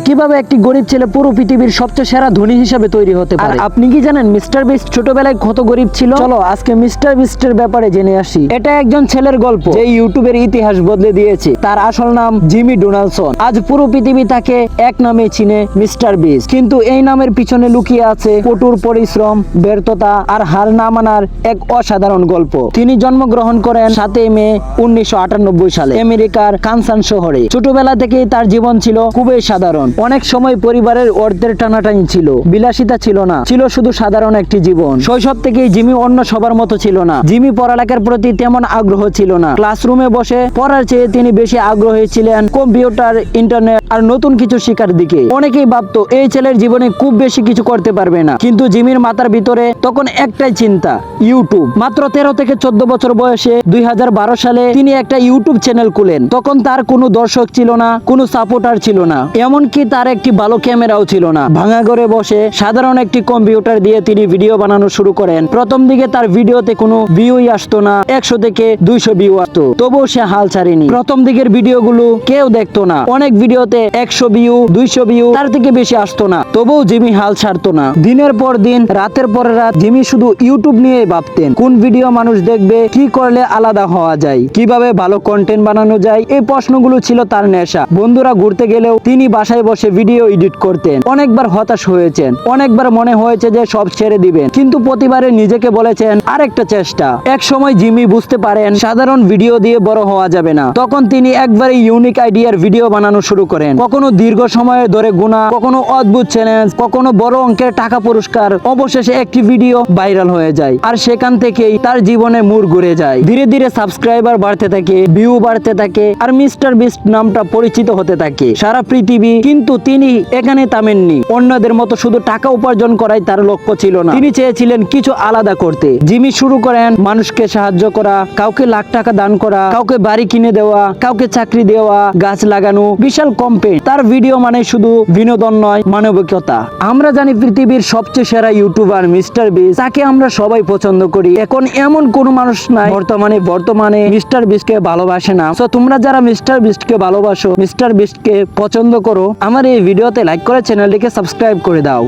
কিভাবে একটি গরিব ছেলে পুরো পৃথিবীর সবচেয়ে সেরা ধনী হিসেবে তৈরি হতে পারে। আপনি কি জানেন মিস্টার বিস্ট ছোটবেলায় কত গরিব ছিল? চলো আজকে মিস্টার বিস্টের ব্যাপারে জেনে আসি। এটা একজন ছেলের গল্প যে ইউটিউবের ইতিহাস বদলে দিয়েছে। তার আসল নাম জিমি ডোনাল্ডসন। আজ পুরো পৃথিবী তাকে এক নামে চিনে, মিস্টার বিস্ট। কিন্তু এই নামের পিছনে লুকিয়ে আছে কঠোর পরিশ্রম, ব্যর্থতা আর হার না মানার এক অসাধারণ গল্প। তিনি জন্মগ্রহণ করেন 7 মে 1998 সালে আমেরিকার কানসাস শহরে। ছোটবেলা থেকেই তার জীবন ছিল খুবই সাধারণ। অনেক সময় পরিবারের অর্থের টানাটানি ছিল, বিলাসিতা ছিল না, ছিল শুধু সাধারণ একটি জীবন। শৈশব থেকেই জিমি অন্য সবার মতো ছিল না। জিমি পড়ালেখার প্রতি তেমন আগ্রহ ছিল না। ক্লাসরুমে বসে পড়ার চেয়ে তিনি বেশি আগ্রহী ছিলেন কম্পিউটার, ইন্টারনেট আর নতুন কিছু শেখার দিকে। অনেকেই ভাবতো এই ছেলের জীবনে খুব বেশি কিছু করতে পারবে না, কিন্তু জিমির মাথার ভিতরে তখন একটাই চিন্তা, ইউটিউব। মাত্র 13 থেকে 14 বছর বয়সে 2012 সালে তিনি একটা ইউটিউব চ্যানেল খুলেন। তখন তার কোনো দর্শক ছিল না, কোনো সাপোর্টার ছিল না, এমনকি তার একটি ভালো ক্যামেরাও ছিল না। ভাঙা ঘরে বসে সাধারণ একটি কম্পিউটার দিয়ে তিনি ভিডিও বানানো শুরু করেন। প্রথম দিকে তার ভিডিওতে কোনো ভিউই আসতো না, 100 থেকে 200 ভিউ আসতো, তবুও সে হাল ছাড়েনি। প্রথম দিকের ভিডিওগুলো কেউ দেখতো না, অনেক ভিডিওতে 100 ভিউ, 200 ভিউ, তার থেকে বেশি আসতো না, তবুও জিমি হাল ছাড়তো না। দিনের পর দিন, রাতের পর রাত জিমি শুধু ইউটিউব নিয়ে ভাবতেন। কোন ভিডিও মানুষ দেখবে, কি করলে আলাদা হওয়া যায়, কিভাবে ভালো কন্টেন্ট বানানো যায়, এই প্রশ্নগুলো ছিল তার নেশা। বন্ধুরা ঘুরতে গেলেও তিনি বাসায় বসে ভিডিও এডিট করতেন। অনেকবার হতাশ হয়েছেন, অনেকবার মনে হয়েছে যে সব ছেড়ে দিবেন, কিন্তু প্রতিবারে নিজেকে বলেছেন আরেকটা চেষ্টা। এক সময় জিমি বুঝতে পারেন সাধারণ ভিডিও দিয়ে বড় হওয়া যাবে না। তখন তিনি একবারে ইউনিক আইডিয়ার ভিডিও বানানো শুরু করেন। কখনো দীর্ঘ সময় ধরে গুণা, কখনো অদ্ভুত চ্যালেঞ্জ, কখনো বড় অঙ্কের টাকা পুরস্কার। অবশেষে একটি ভিডিও ভাইরাল হয়ে যায়, আর সেখান থেকেই তার জীবনে মোড় ঘুরে যায়। ধীরে ধীরে সাবস্ক্রাইবার বাড়তে থাকে, ভিউ বাড়তে থাকে, আর মিস্টার বিস্ট নামটা পরিচিত হতে থাকে সারা পৃথিবী। কিন্তু তিনি এখানে থামেননি। অন্যদের মতো শুধু টাকা উপার্জন করাই তার লক্ষ্য ছিল না, তিনি চেয়েছিলেন কিছু আলাদা করতে। জিমি শুরু করেন মানুষকে সাহায্য করা, কাউকে লাখ টাকা দান করা, কাউকে বাড়ি কিনে দেওয়া, কাউকে চাকরি দেওয়া, গাছ লাগানো, বিশাল কম্পেন। তার ভিডিও মানে শুধু বিনোদন নয়, মানবিকতা। আমরা জানি পৃথিবীর সবচেয়ে সেরা ইউটিউবার মিস্টার বিস্ট, তাকে আমরা সবাই পছন্দ করি। এখন এমন কোন মানুষ নাই বর্তমানে মিস্টার বিস্টকে ভালোবাসে না। তো তোমরা যারা মিস্টার বিস্টকে ভালোবাসো, মিস্টার বিস্টকে পছন্দ করো, আমার এই ভিডিওতে লাইক করে চ্যানেলটিকে সাবস্ক্রাইব করে দাও।